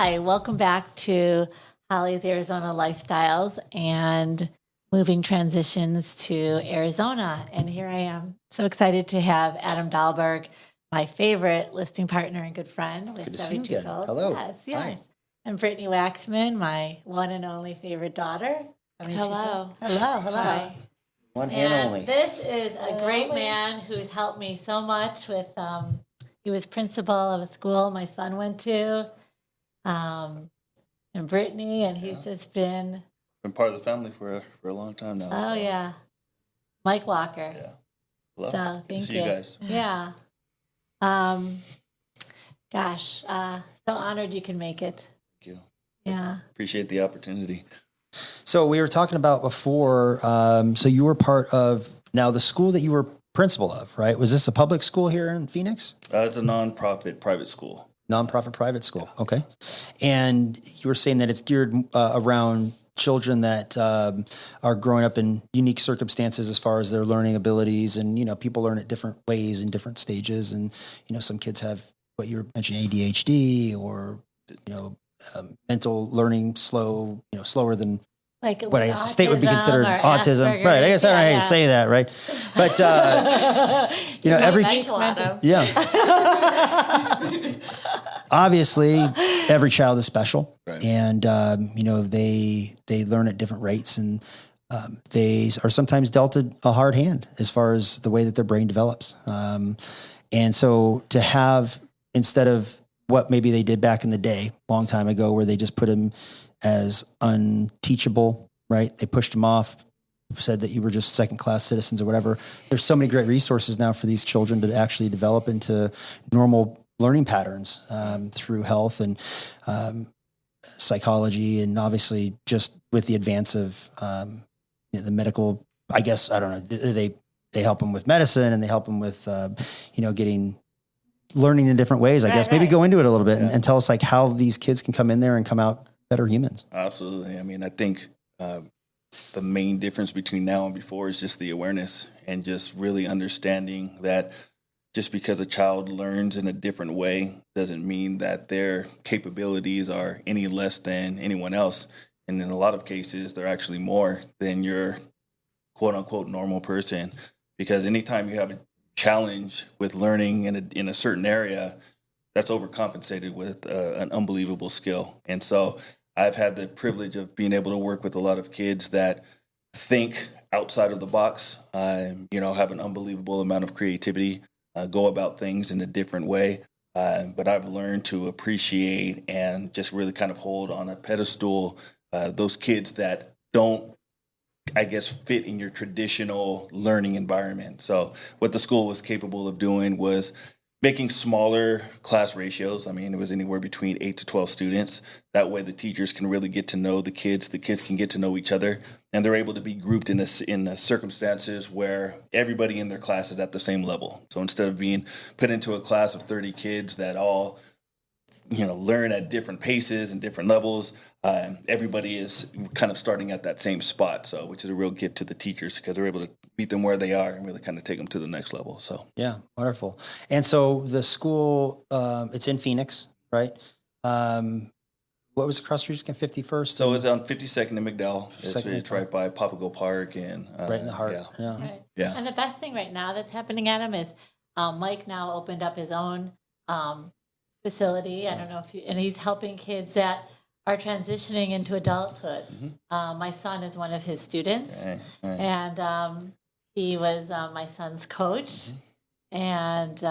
Hi, welcome back to Holly's Arizona Lifestyles and Moving Transitions to Arizona. And here I am, so excited to have Adam Dahlberg, my favorite listing partner and good friend with Good to see you 72 again. Souls. Hello. Yes, Hi. yes. And Britney Waxman, my one and only favorite daughter. 72 Hello. Souls. Hello, hello. Hi. One and only. This is a great man who's helped me so much with, he was principal of a school my son went to, and Brittany, and he's just been, part of the family for a long time now. oh yeah, Mike Walker. Yeah. Hello. So Good thank to see you guys. Yeah. Gosh, so honored you can make it. Thank you. Yeah. Appreciate the opportunity. So we were talking about before, so you were part of now the school that you were principal of, right? Was this a public school here in Phoenix? It's a nonprofit private school. Nonprofit private school. Okay. And you were saying that it's geared around children that are growing up in unique circumstances as far as their learning abilities. And, you know, people learn at different ways in different stages. And, you know, some kids have what you were mentioning, ADHD or, you know, mental learning slower than Like what I guess the state would be considered autism. Asperger's. Right. I guess I don't know how Yeah, you say that, right? But, you know, every, Mental, Adam. yeah. Obviously, every child is special. Right. And, you know, they learn at different rates and they are sometimes dealt a hard hand as far as the way that their brain develops. And so to have, instead of what maybe they did back in the day, long time ago, where they just put them as unteachable, right? They pushed them off, said that you were just second-class citizens or whatever. There's so many great resources now for these children to actually develop into normal learning patterns through health and psychology, and obviously just with the advance of the medical. I guess I don't know. They help them with medicine and they help them with learning in different ways. I guess maybe go into it a little bit and tell us like how these kids can come in there and come out better humans. Absolutely. I mean, I think the main difference between now and before is just the awareness and just really understanding that just because a child learns in a different way doesn't mean that their capabilities are any less than anyone else. And in a lot of cases, they're actually more than your quote unquote normal person. Because anytime you have a challenge with learning in a certain area, that's overcompensated with an unbelievable skill. And so I've had the privilege of being able to work with a lot of kids that think outside of the box, have an unbelievable amount of creativity, go about things in a different way. But I've learned to appreciate and just really kind of hold on a pedestal those kids that don't, I guess, fit in your traditional learning environment. So what the school was capable of doing was making smaller class ratios. I mean, it was anywhere between 8 to 12 students. That way the teachers can really get to know the kids can get to know each other, and they're able to be grouped in circumstances where everybody in their class is at the same level. So instead of being put into a class of 30 kids that all learn at different paces and different levels, everybody is kind of starting at that same spot. So, which is a real gift to the teachers because they're able to meet them where they are and really kind of take them to the next level. So, yeah, wonderful. And so the school, it's in Phoenix, right? What was the cross street? 51st. So it's on 52nd and McDowell. It's right by Papago Park and right in the heart. Yeah. Right. Yeah. And the best thing right now that's happening, Adam, is Mike now opened up his own facility. I don't know and he's helping kids that are transitioning into adulthood. Mm-hmm. My son is one of his students, Right. and he was my son's coach, Mm-hmm. and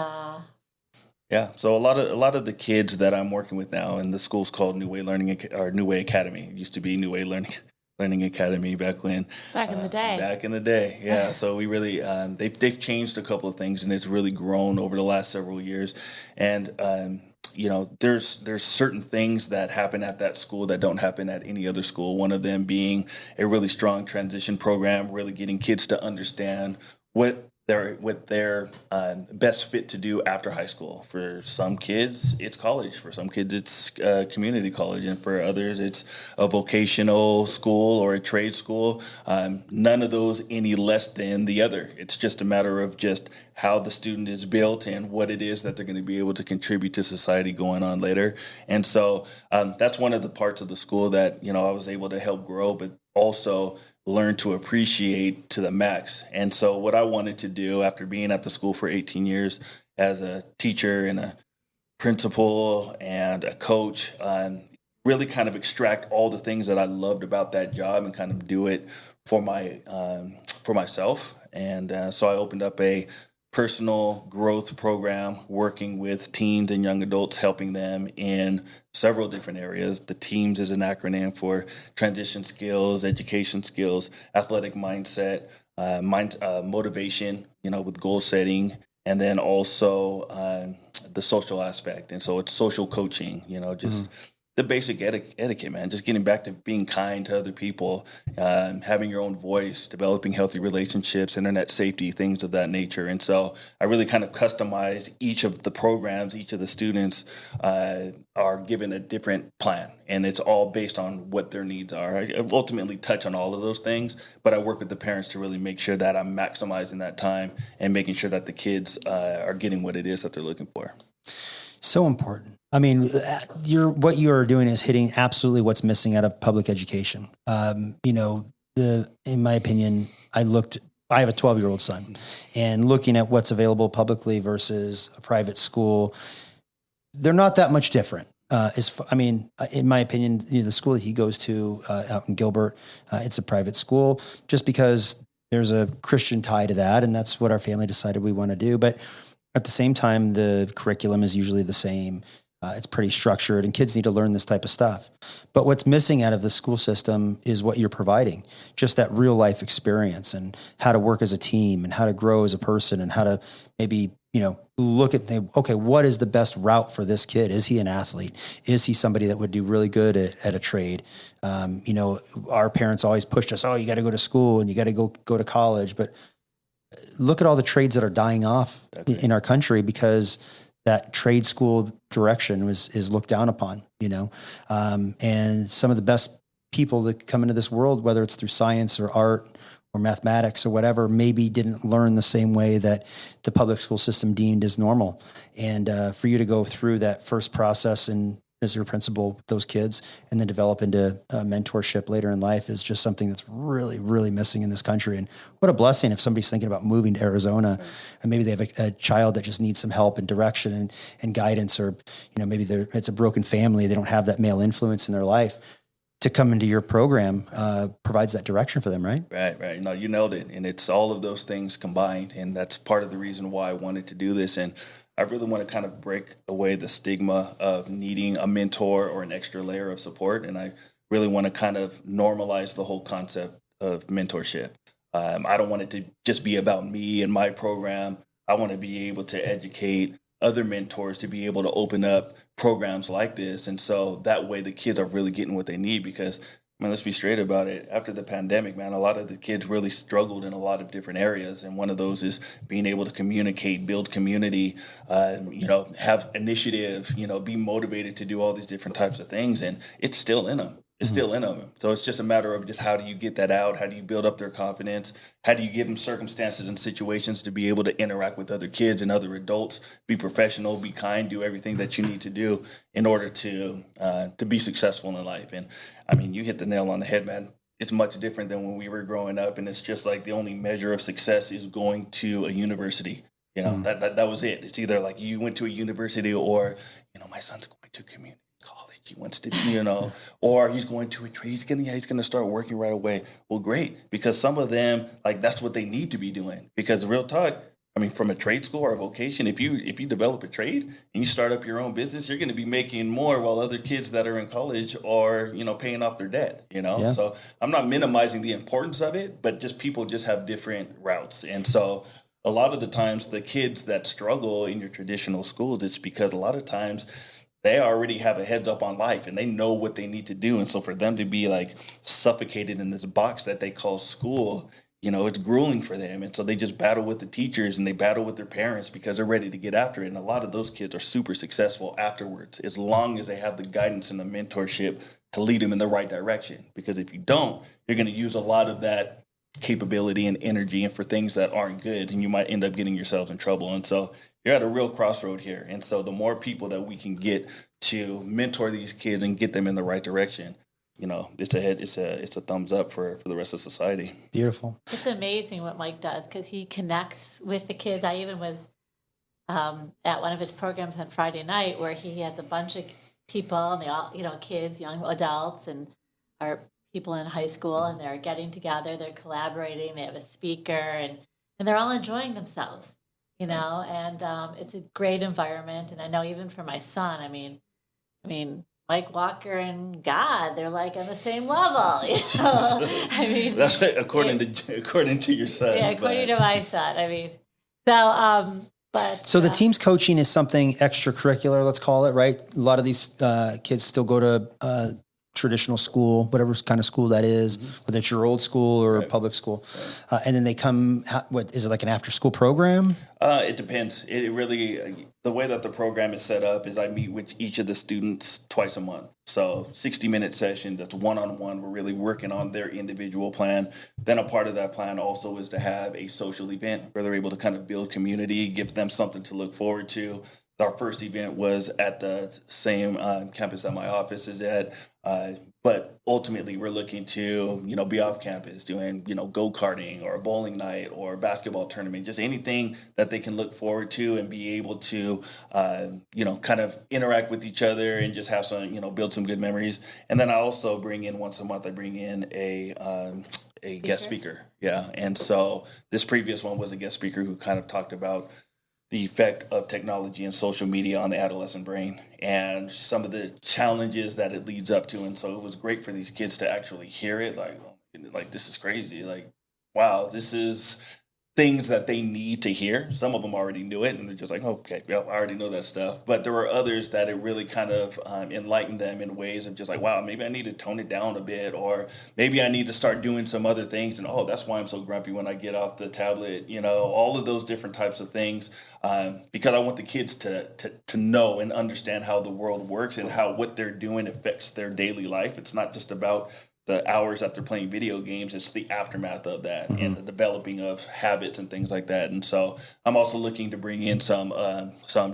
Yeah, so a lot of the kids that I'm working with now, and the school's called New Way Academy. It used to be New Way Learning Academy back when back in the day. Back in the day, yeah. So we really they've changed a couple of things, and it's really grown over the last several years. And there's certain things that happen at that school that don't happen at any other school. One of them being a really strong transition program, really getting kids to understand what their best fit to do after high school. For some kids, it's college. For some kids, it's community college, and for others, it's a vocational school or a trade school. None of those any less than the other. It's just a matter of just how the student is built and what it is that they're going to be able to contribute to society going on later. And so that's one of the parts of the school that I was able to help grow, but also learn to appreciate to the max. And so what I wanted to do after being at the school for 18 years as a teacher and a principal and a coach, really kind of extract all the things that I loved about that job and kind of do it for myself. And so I opened up a personal growth program working with teens and young adults, helping them in several different areas. The TEAMS is an acronym for transition skills, education skills, athletic mindset, motivation, with goal setting, and then also the social aspect. And so it's social coaching, just the basic etiquette, man, just getting back to being kind to other people, having your own voice, developing healthy relationships, internet safety, things of that nature. And so I really kind of customize each of the programs. Each of the students are given a different plan, and it's all based on what their needs are. I ultimately touch on all of those things, but I work with the parents to really make sure that I'm maximizing that time and making sure that the kids are getting what it is that they're looking for. So important. I mean, what you are doing is hitting absolutely what's missing out of public education. In my opinion, I have a 12-year-old son, and looking at what's available publicly versus a private school, they're not that much different. In my opinion, the school that he goes to out in Gilbert, it's a private school just because there's a Christian tie to that. And that's what our family decided we want to do. But at the same time, the curriculum is usually the same. It's pretty structured, and kids need to learn this type of stuff. But what's missing out of the school system is what you're providing, just that real life experience and how to work as a team and how to grow as a person and how to maybe, look at, okay, what is the best route for this kid? Is he an athlete? Is he somebody that would do really good at a trade? Our parents always pushed us, you got to go to school and you got to go to college. But look at all the trades that are dying off in our country because that trade school direction is looked down upon, and some of the best people that come into this world, whether it's through science or art or mathematics or whatever, maybe didn't learn the same way that the public school system deemed as normal. And for you to go through that first process and as your principal with those kids and then develop into mentorship later in life is just something that's really, really missing in this country. And what a blessing if somebody's thinking about moving to Arizona and maybe they have a child that just needs some help and direction and guidance, or, maybe it's a broken family. They don't have that male influence in their life. To come into your program provides that direction for them, right? Right. No, you nailed it. And it's all of those things combined. And that's part of the reason why I wanted to do this. And I really want to kind of break away the stigma of needing a mentor or an extra layer of support. And I really want to kind of normalize the whole concept of mentorship. I don't want it to just be about me and my program. I want to be able to educate other mentors to be able to open up programs like this. And so that way the kids are really getting what they need, because let's be straight about it. After the pandemic, man, a lot of the kids really struggled in a lot of different areas. And one of those is being able to communicate, build community, have initiative, be motivated to do all these different types of things. And it's still in them. It's still in them. So it's just a matter of just how do you get that out? How do you build up their confidence? How do you give them circumstances and situations to be able to interact with other kids and other adults, be professional, be kind, do everything that you need to do in order to be successful in life? And I mean, you hit the nail on the head, man. It's much different than when we were growing up. And it's just like the only measure of success is going to a university. That was it. It's either like you went to a university or, my son's going to community college. He wants to, or he's going to a trade. He's going to start working right away. Well, great. Because some of them, like, that's what they need to be doing. Because real talk, from a trade school or a vocation, if you develop a trade and you start up your own business, you're going to be making more while other kids that are in college are, paying off their debt, Yeah. So I'm not minimizing the importance of it, but just people just have different routes. And so a lot of the times the kids that struggle in your traditional schools, it's because a lot of times they already have a heads up on life and they know what they need to do. And so for them to be like suffocated in this box that they call school, it's grueling for them. And so they just battle with the teachers and they battle with their parents because they're ready to get after it. And a lot of those kids are super successful afterwards, as long as they have the guidance and the mentorship to lead them in the right direction. Because if you don't, you're going to use a lot of that capability and energy and for things that aren't good, and you might end up getting yourselves in trouble. And so you're at a real crossroad here. And so the more people that we can get to mentor these kids and get them in the right direction, it's a thumbs up for the rest of society. Beautiful. It's amazing what Mike does because he connects with the kids. I even was at one of his programs on Friday night where he has a bunch of people, and they all, kids, young adults, and are people in high school, and they're getting together, they're collaborating, they have a speaker, and they're all enjoying themselves, and it's a great environment. And I know even for my son, I mean, Mike Walker and God, they're like on the same level. I mean, that's right, according to your son. Yeah, according to my son. I mean, so the team's coaching is something extracurricular, let's call it, right? A lot of these kids still go to traditional school, whatever kind of school that is, whether it's your old school or public school. And then they come, what is it, like an after school program? It depends. It really, the way that the program is set up is I meet with each of the students twice a month. So 60-minute session, that's one-on-one. We're really working on their individual plan. Then a part of that plan also is to have a social event where they're able to kind of build community, give them something to look forward to. Our first event was at the same campus that my office is at. But ultimately, we're looking to, be off campus doing, go-karting or a bowling night or a basketball tournament, just anything that they can look forward to and be able to, kind of interact with each other and just have some, build some good memories. And then I also bring in once a month, I bring in a guest speaker. Yeah. And so this previous one was a guest speaker who kind of talked about the effect of technology and social media on the adolescent brain and some of the challenges that it leads up to. And so it was great for these kids to actually hear it, like this is crazy. Like, wow, this is things that they need to hear. Some of them already knew it, and they're just like, okay, yeah, I already know that stuff. But there were others that it really kind of enlightened them in ways of just like, wow, maybe I need to tone it down a bit, or maybe I need to start doing some other things. And that's why I'm so grumpy when I get off the tablet, all of those different types of things, because I want the kids to know and understand how the world works and how what they're doing affects their daily life. It's not just about the hours that they're playing video games, it's the aftermath of that and the developing of habits and things like that. And so I'm also looking to bring in some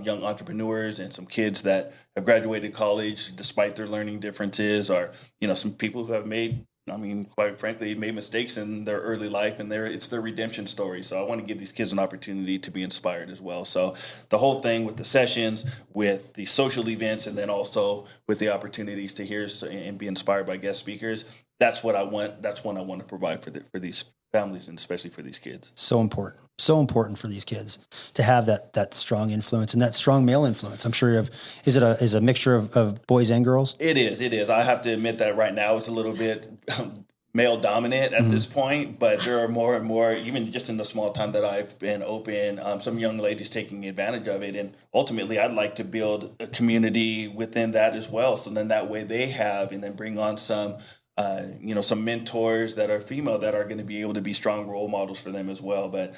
young entrepreneurs and some kids that have graduated college despite their learning differences, or, some people who have quite frankly, made mistakes in their early life, and it's their redemption story. So I want to give these kids an opportunity to be inspired as well. So the whole thing with the sessions, with the social events, and then also with the opportunities to hear and be inspired by guest speakers, that's what I want. That's what I want to provide for these families, and especially for these kids. So important for these kids to have that strong influence and that strong male influence. I'm sure you have. Is it a mixture of boys and girls? It is. I have to admit that right now it's a little bit male dominant at this point, but there are more and more, even just in the small time that I've been open, some young ladies taking advantage of it. And ultimately, I'd like to build a community within that as well. So then that way they have, and then bring on some mentors that are female that are going to be able to be strong role models for them as well. But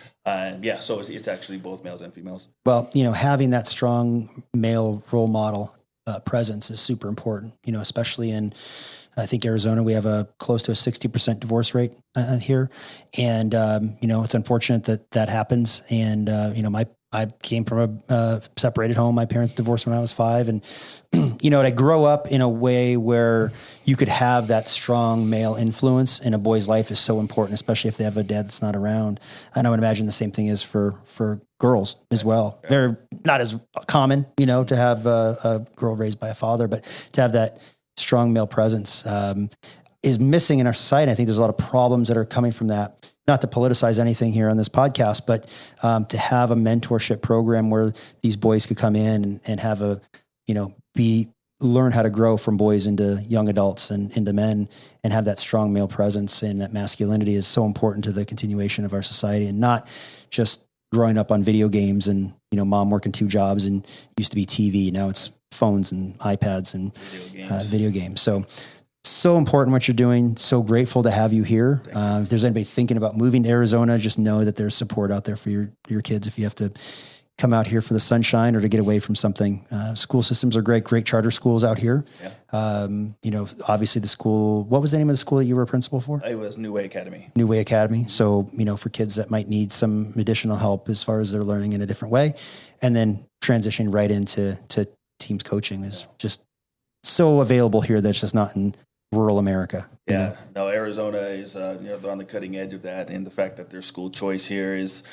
so it's actually both males and females. Well, having that strong male role model presence is super important, especially in, I think, Arizona. We have a close to a 60% divorce rate here. And, it's unfortunate that happens. And, I came from a separated home. My parents divorced when I was 5. And, to grow up in a way where you could have that strong male influence in a boy's life is so important, especially if they have a dad that's not around. And I would imagine the same thing is for girls as well. Right. They're not as common, to have a girl raised by a father, but to have that strong male presence is missing in our society. I think there's a lot of problems that are coming from that. Not to politicize anything here on this podcast, but to have a mentorship program where these boys could come in and have learn how to grow from boys into young adults and into men, and have that strong male presence and that masculinity is so important to the continuation of our society, and not just growing up on video games and, mom working 2 jobs and used to be TV. Now it's phones and iPads and video games. So So important what you're doing. So grateful to have you here. If there's anybody thinking about moving to Arizona, just know that there's support out there for your kids if you have to come out here for the sunshine or to get away from something. School systems are great charter schools out here. Yeah. Obviously the school, what was the name of the school that you were a principal for? It was New Way Academy. New Way Academy. So, for kids that might need some additional help as far as they're learning in a different way, and then transitioning right into teams coaching is just so available here. That's just not in rural America. Yeah, no, Arizona is they're on the cutting edge of that, and the fact that their school choice here is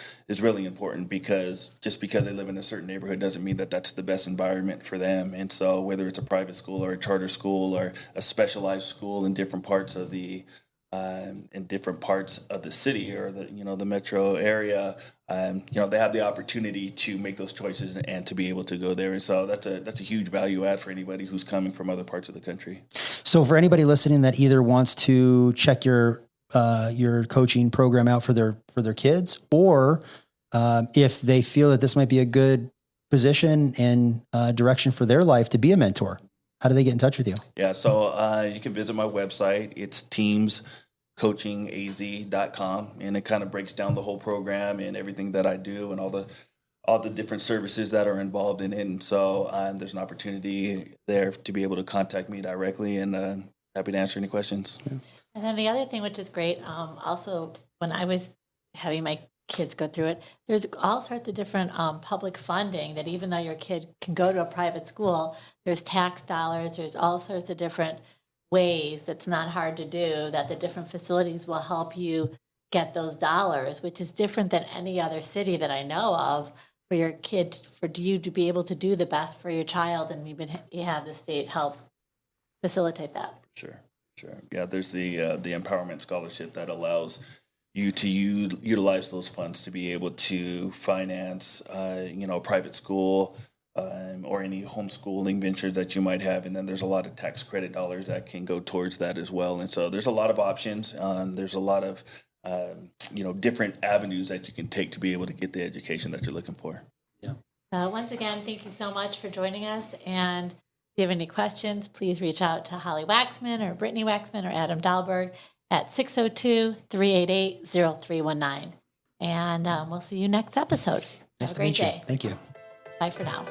really important, because just because they live in a certain neighborhood doesn't mean that that's the best environment for them. And so whether it's a private school or a charter school or a specialized school in different parts of the city or the metro area, they have the opportunity to make those choices and to be able to go there. And so that's a huge value add for anybody who's coming from other parts of the country. So for anybody listening that either wants to check your coaching program out for their kids, or if they feel that this might be a good position and direction for their life to be a mentor, how do they get in touch with you? Yeah, so you can visit my website. It's teamscoachingaz.com, and it kind of breaks down the whole program and everything that I do and all the different services that are involved in it. And so there's an opportunity there to be able to contact me directly, and happy to answer any questions. Yeah. And then the other thing, which is great, also when I was having my kids go through it, there's all sorts of different public funding that even though your kid can go to a private school, there's tax dollars, there's all sorts of different ways that's not hard to do, that the different facilities will help you get those dollars, which is different than any other city that I know of, for your kid, for you to be able to do the best for your child, and you have the state help facilitate that. Sure. Yeah, there's the empowerment scholarship that allows you to utilize those funds to be able to finance, a private school or any homeschooling ventures that you might have. And then there's a lot of tax credit dollars that can go towards that as well. And so there's a lot of options. There's a lot of, different avenues that you can take to be able to get the education that you're looking for. Yeah. Once again, thank you so much for joining us. And if you have any questions, please reach out to Holly Waxman or Britney Waxman or Adam Dahlberg at 602-388-0319. And we'll see you next episode. Nice Have a to great meet you. day. Thank you. Bye for now.